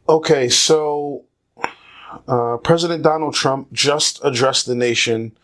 Okay, so President Donald Trump just addressed the nation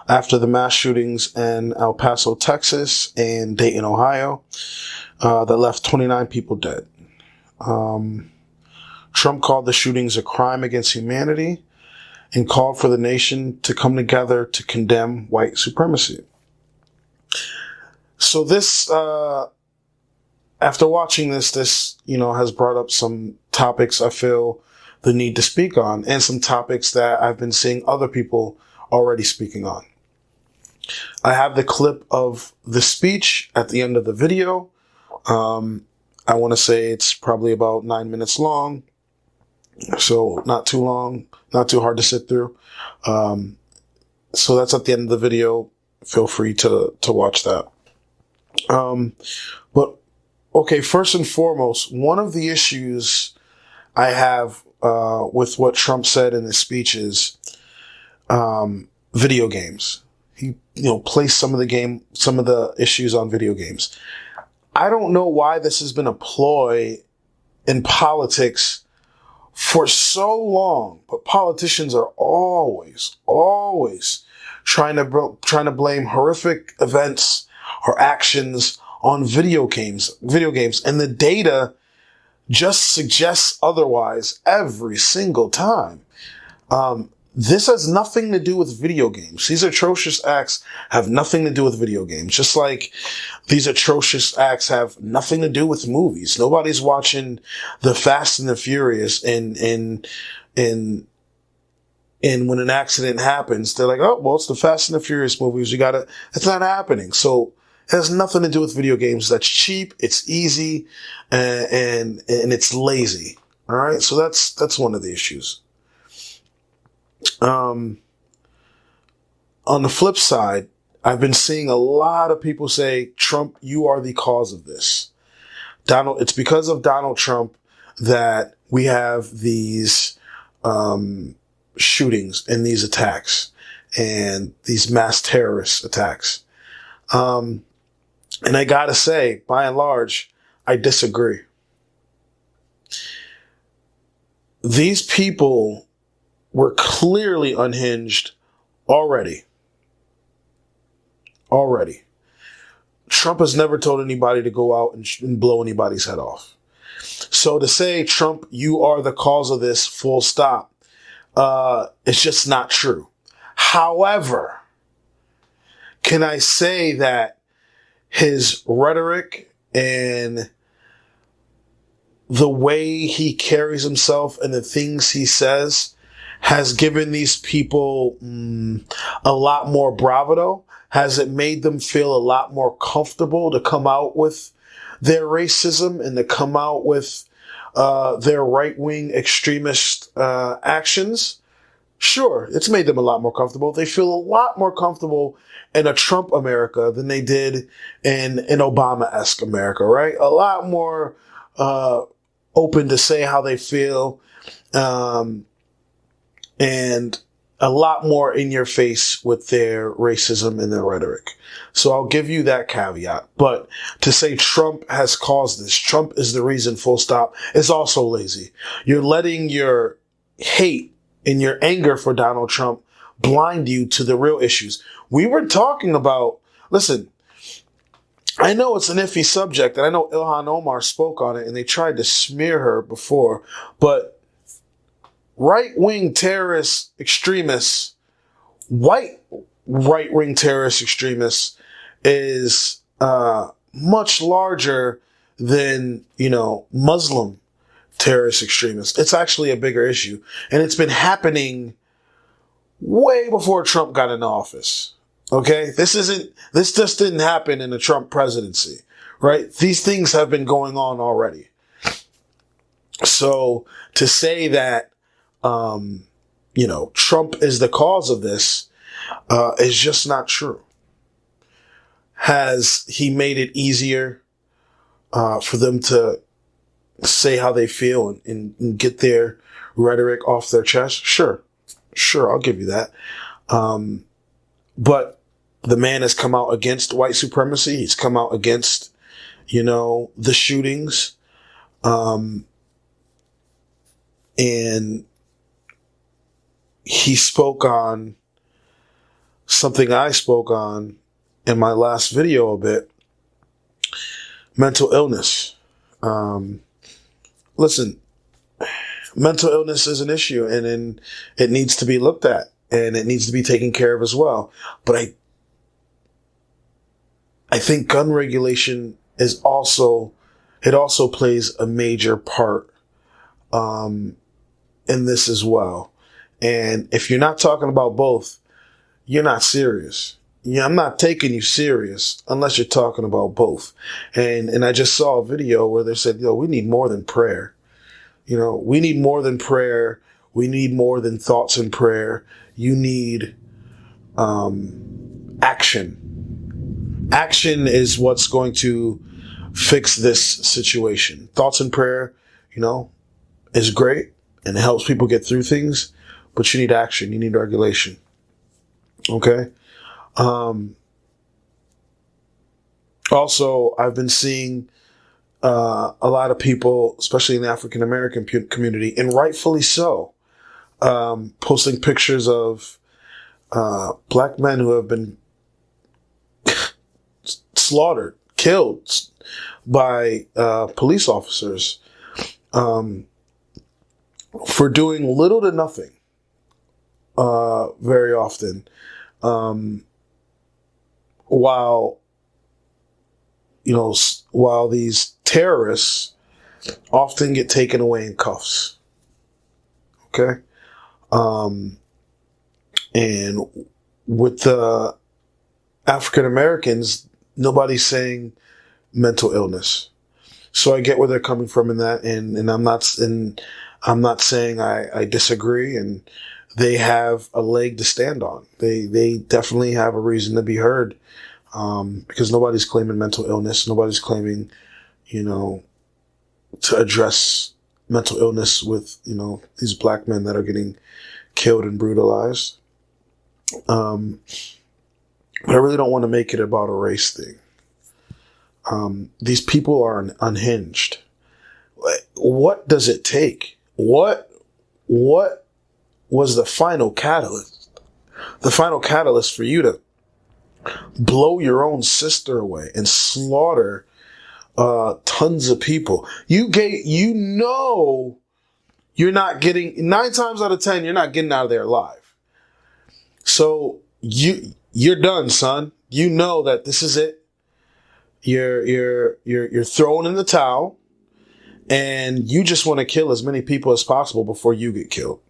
after the mass shootings in El Paso, Texas, and Dayton, Ohio, that left 29 people dead. Trump called the shootings a crime against humanity and called for the nation to come together to condemn white supremacy. So this, after watching this has brought up some topics I feel the need to speak on, and some topics that I've been seeing other people already speaking on. I have the clip of the speech at the end of the video. I want to say it's probably about 9 minutes long, so not too long, not too hard to sit through. So that's at the end of the video. Feel free to watch that. But okay, first and foremost, one of the issues I have with what Trump said in his speech is video games. He, placed some of the issues on video games. I don't know why this has been a ploy in politics for so long, but politicians are always trying to blame horrific events or actions on video games, and the data just suggests otherwise every single time. This has nothing to do with video games. These atrocious acts have nothing to do with video games. Just like these atrocious acts have nothing to do with movies. Nobody's watching the Fast and the Furious and when an accident happens, they're like, oh, well, it's the Fast and the Furious movies. It's not happening. So it has nothing to do with video games. That's cheap. It's easy, and it's lazy. All right. So that's one of the issues. On the flip side, I've been seeing a lot of people say, Trump, you are the cause of this. It's because of Donald Trump that we have these shootings and these attacks and these mass terrorist attacks. And I gotta say, by and large, I disagree. These people were clearly unhinged already. Trump has never told anybody to go out and blow anybody's head off. So to say, Trump, you are the cause of this, full stop, it's just not true. However, can I say that his rhetoric and the way he carries himself and the things he says has given these people a lot more bravado? Has it made them feel a lot more comfortable to come out with their racism and to come out with their right-wing extremist actions? Sure, it's made them a lot more comfortable. They feel a lot more comfortable in a Trump America than they did in an Obama-esque America, right? A lot more open to say how they feel, and a lot more in your face with their racism and their rhetoric. So I'll give you that caveat. But to say Trump has caused this, Trump is the reason, full stop, is also lazy. You're letting your hate and your anger for Donald Trump blind you to the real issues. We were talking about, listen, I know it's an iffy subject, and I know Ilhan Omar spoke on it, and they tried to smear her before, but right-wing terrorist extremists, white right-wing terrorist extremists, is much larger than, Muslim terrorist extremists. It's actually a bigger issue. And it's been happening way before Trump got into office. Okay? This just didn't happen in the Trump presidency, right? These things have been going on already. So to say that, Trump is the cause of this, is just not true. Has he made it easier, for them to say how they feel and get their rhetoric off their chest? Sure, I'll give you that. But the man has come out against white supremacy. He's come out against, the shootings. And he spoke on something I spoke on in my last video a bit: mental illness. Listen, mental illness is an issue, and it needs to be looked at, and it needs to be taken care of as well. But I think gun regulation also plays a major part in this as well. And if you're not talking about both, you're not serious. Yeah, I'm not taking you serious unless you're talking about both. And I just saw a video where they said, we need more than prayer. We need more than prayer. We need more than thoughts in prayer. You need action. Action is what's going to fix this situation. Thoughts and prayer, is great and it helps people get through things, but you need action. You need regulation. Okay? Also, I've been seeing a lot of people, especially in the African American community, and rightfully so, posting pictures of black men who have been slaughtered, killed by police officers for doing little to nothing very often, while these terrorists often get taken away in cuffs. Okay? And with the African Americans, nobody's saying mental illness. So I get where they're coming from in that, and I'm not saying I disagree, and they have a leg to stand on. They definitely have a reason to be heard, because nobody's claiming mental illness. Nobody's claiming, to address mental illness with, these black men that are getting killed and brutalized. But I really don't want to make it about a race thing. These people are unhinged. What does it take? What was the final catalyst? The final catalyst for you to blow your own sister away and slaughter tons of people. You're not getting, 9 times out of 10, you're not getting out of there alive. So you're done, son. You know that this is it. You're throwing in the towel, and you just want to kill as many people as possible before you get killed.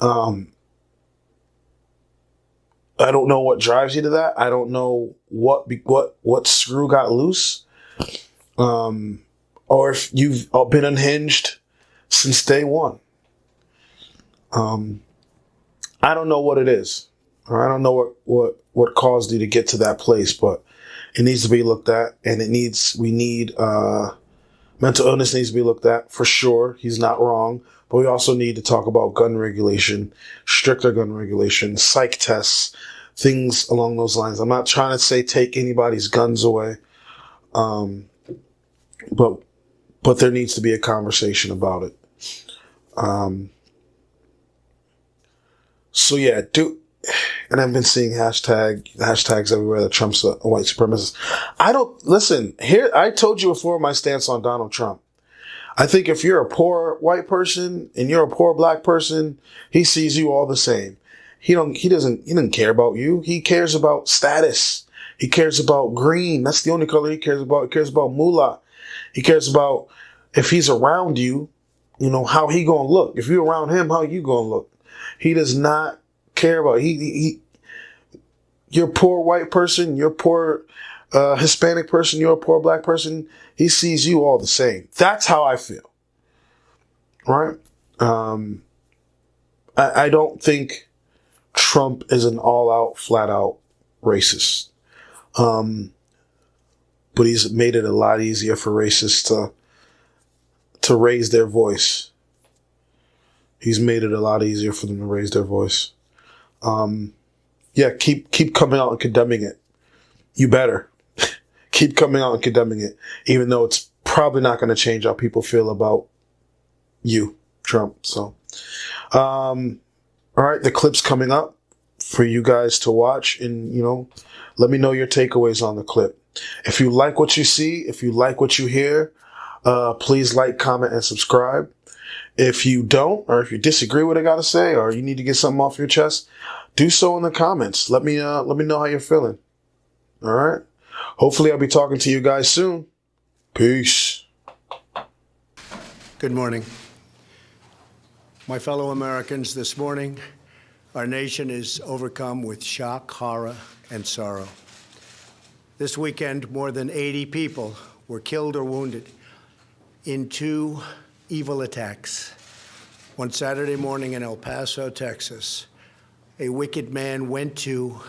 I don't know what drives you to that. I don't know what screw got loose, or if you've been unhinged since day one. I don't know what it is, or I don't know what caused you to get to that place, but it needs to be looked at, and mental illness needs to be looked at for sure. He's not wrong. But we also need to talk about gun regulation, stricter gun regulation, psych tests, things along those lines. I'm not trying to say take anybody's guns away, but there needs to be a conversation about it. So yeah, and I've been seeing hashtags everywhere that Trump's a white supremacist. I told you before my stance on Donald Trump. I think if you're a poor white person and you're a poor black person, he sees you all the same. He doesn't care about you. He cares about status. He cares about green. That's the only color he cares about. He cares about moolah. He cares about if he's around you, how he gonna look. If you're around him, how you gonna look. He does not care about you're a poor white person, you're a poor Hispanic person, you're a poor black person. He sees you all the same. That's how I feel. Right? I don't think Trump is an all-out, flat-out racist. But he's made it a lot easier for racists to raise their voice. He's made it a lot easier for them to raise their voice. Keep coming out and condemning it. You better. Keep coming out and condemning it, even though it's probably not going to change how people feel about you. Trump. So, all right, the clip's coming up for you guys to watch, and let me know your takeaways on the clip. If you like what you see, if you like what you hear, please like, comment, and subscribe. If you don't, or if you disagree with what I gotta say, or you need to get something off your chest, do so in the comments. Let me know how you're feeling. All right. Hopefully, I'll be talking to you guys soon. Peace. Good morning. My fellow Americans, this morning, our nation is overcome with shock, horror, and sorrow. This weekend, more than 80 people were killed or wounded in two evil attacks. One Saturday morning in El Paso, Texas, a wicked man went to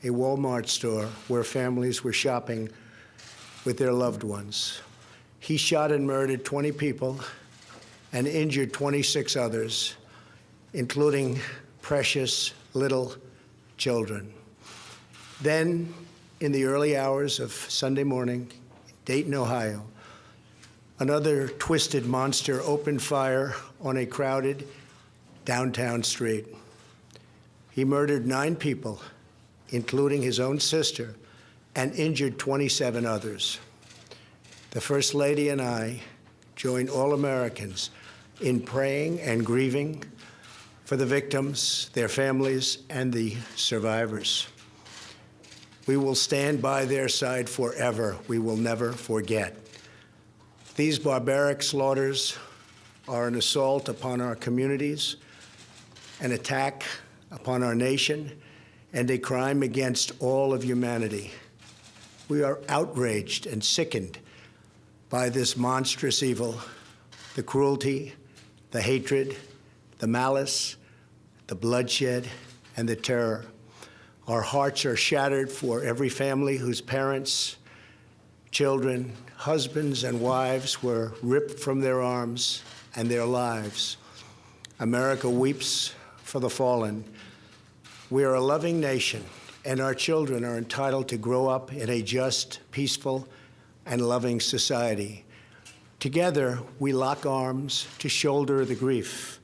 a Walmart store where families were shopping with their loved ones. He shot and murdered 20 people and injured 26 others, including precious little children. Then, in the early hours of Sunday morning, Dayton, Ohio, another twisted monster opened fire on a crowded downtown street. He murdered 9 people, including his own sister, and injured 27 others. The First Lady and I join all Americans in praying and grieving for the victims, their families, and the survivors. We will stand by their side forever. We will never forget. These barbaric slaughters are an assault upon our communities, an attack upon our nation, and a crime against all of humanity. We are outraged and sickened by this monstrous evil, the cruelty, the hatred, the malice, the bloodshed, and the terror. Our hearts are shattered for every family whose parents, children, husbands, and wives were ripped from their arms and their lives. America weeps for the fallen. We are a loving nation, and our children are entitled to grow up in a just, peaceful, and loving society. Together, we lock arms to shoulder the grief.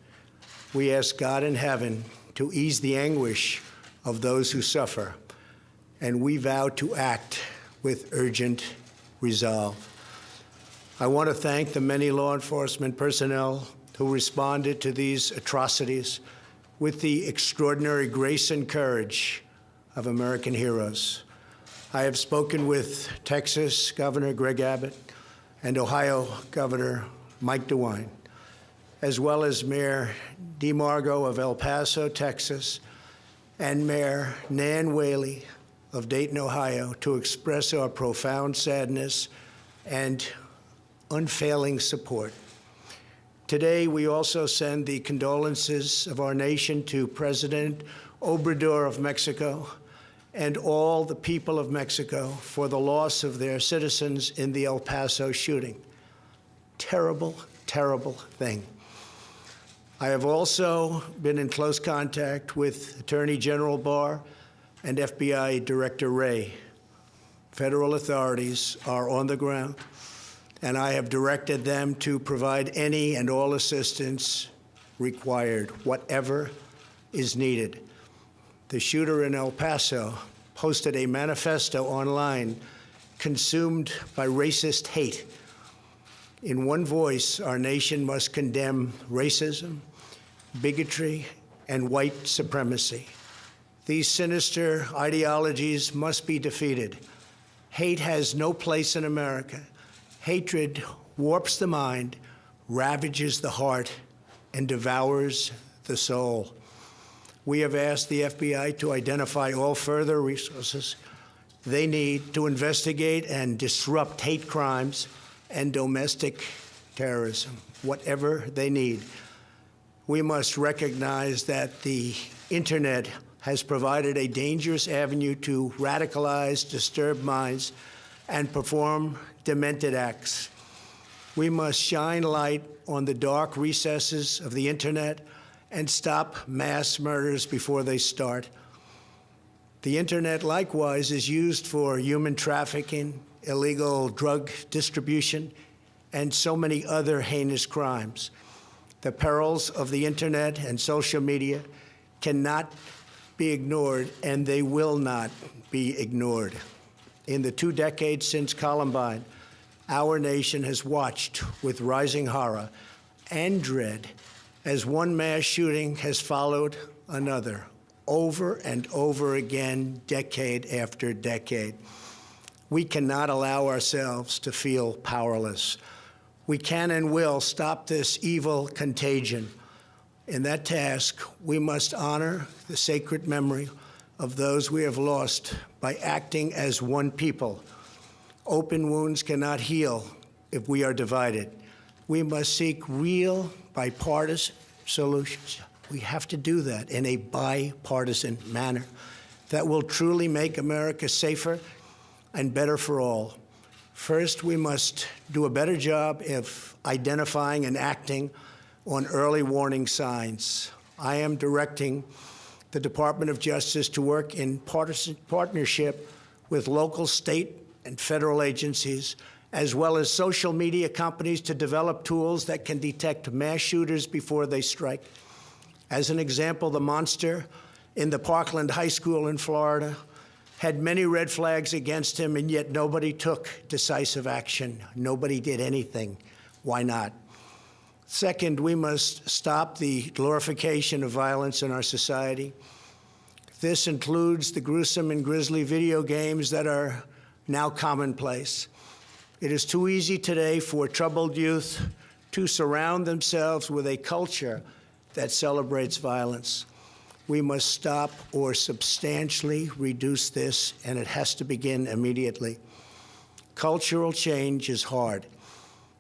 We ask God in heaven to ease the anguish of those who suffer, and we vow to act with urgent resolve. I want to thank the many law enforcement personnel who responded to these atrocities with the extraordinary grace and courage of American heroes. I have spoken with Texas Governor Greg Abbott and Ohio Governor Mike DeWine, as well as Mayor DeMargo of El Paso, Texas, and Mayor Nan Whaley of Dayton, Ohio, to express our profound sadness and unfailing support. Today, we also send the condolences of our nation to President Obrador of Mexico and all the people of Mexico for the loss of their citizens in the El Paso shooting. Terrible, terrible thing. I have also been in close contact with Attorney General Barr and FBI Director Wray. Federal authorities are on the ground, and I have directed them to provide any and all assistance required, whatever is needed. The shooter in El Paso posted a manifesto online consumed by racist hate. In one voice, our nation must condemn racism, bigotry, and white supremacy. These sinister ideologies must be defeated. Hate has no place in America. Hatred warps the mind, ravages the heart, and devours the soul. We have asked the FBI to identify all further resources they need to investigate and disrupt hate crimes and domestic terrorism, whatever they need. We must recognize that the internet has provided a dangerous avenue to radicalize disturbed minds and perform demented acts. We must shine light on the dark recesses of the internet and stop mass murders before they start. The internet, likewise, is used for human trafficking, illegal drug distribution, and so many other heinous crimes. The perils of the internet and social media cannot be ignored, and they will not be ignored. In the 2 decades since Columbine, our nation has watched with rising horror and dread as one mass shooting has followed another, over and over again, decade after decade. We cannot allow ourselves to feel powerless. We can and will stop this evil contagion. In that task, we must honor the sacred memory of those we have lost by acting as one people. Open wounds cannot heal if we are divided. We must seek real bipartisan solutions. We have to do that in a bipartisan manner that will truly make America safer and better for all. First, we must do a better job of identifying and acting on early warning signs. I am directing the Department of Justice to work in partnership with local, state, and federal agencies, as well as social media companies, to develop tools that can detect mass shooters before they strike. As an example, the monster in the Parkland High School in Florida had many red flags against him, and yet nobody took decisive action. Nobody did anything. Why not? Second, we must stop the glorification of violence in our society. This includes the gruesome and grisly video games that are now commonplace. It is too easy today for troubled youth to surround themselves with a culture that celebrates violence. We must stop or substantially reduce this, and it has to begin immediately. Cultural change is hard,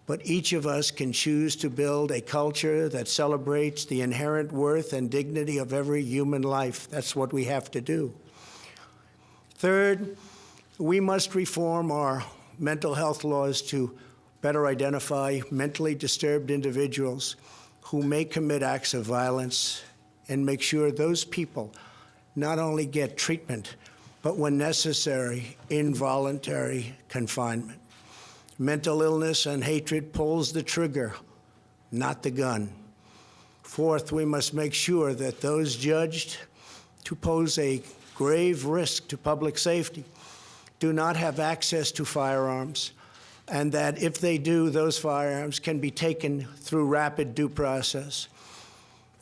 but each of us can choose to build a culture that celebrates the inherent worth and dignity of every human life. That's what we have to do. Third, we must reform our mental health laws to better identify mentally disturbed individuals who may commit acts of violence, and make sure those people not only get treatment, but when necessary, involuntary confinement. Mental illness and hatred pulls the trigger, not the gun. Fourth, we must make sure that those judged to pose a grave risk to public safety do not have access to firearms, and that if they do, those firearms can be taken through rapid due process.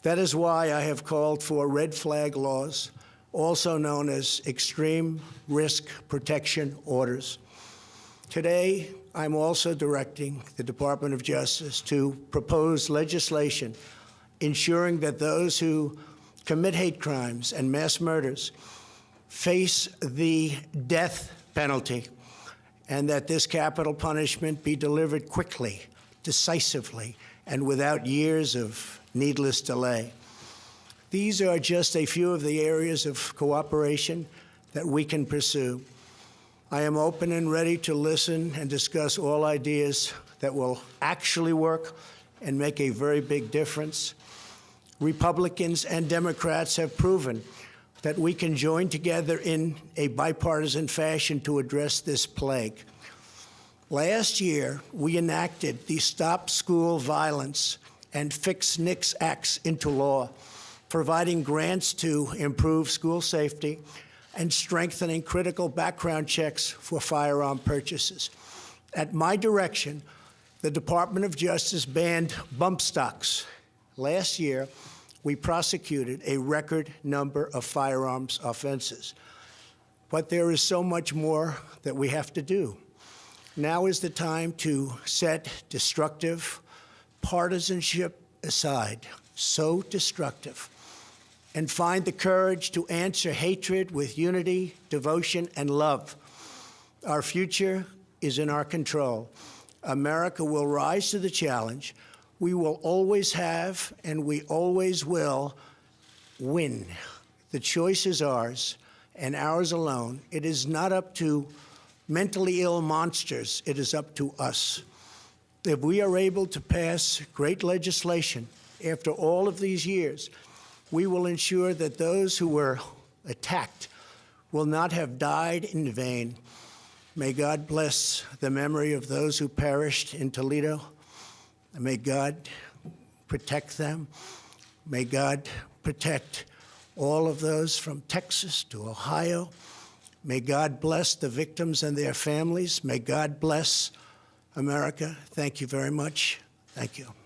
That is why I have called for red flag laws, also known as extreme risk protection orders. Today, I'm also directing the Department of Justice to propose legislation ensuring that those who commit hate crimes and mass murders face the death penalty, and that this capital punishment be delivered quickly, decisively, and without years of needless delay. These are just a few of the areas of cooperation that we can pursue. I am open and ready to listen and discuss all ideas that will actually work and make a very big difference. Republicans and Democrats have proven that we can join together in a bipartisan fashion to address this plague. Last year, we enacted the Stop School Violence and Fix NICS Acts into law, providing grants to improve school safety and strengthening critical background checks for firearm purchases. At my direction, the Department of Justice banned bump stocks. Last year, we prosecuted a record number of firearms offenses. But there is so much more that we have to do. Now is the time to set destructive partisanship aside, so destructive, and find the courage to answer hatred with unity, devotion, and love. Our future is in our control. America will rise to the challenge. We will always have, and we always will, win. The choice is ours, and ours alone. It is not up to mentally ill monsters. It is up to us. If we are able to pass great legislation after all of these years, we will ensure that those who were attacked will not have died in vain. May God bless the memory of those who perished in Toledo. And may God protect them. May God protect all of those from Texas to Ohio. May God bless the victims and their families. May God bless America. Thank you very much. Thank you.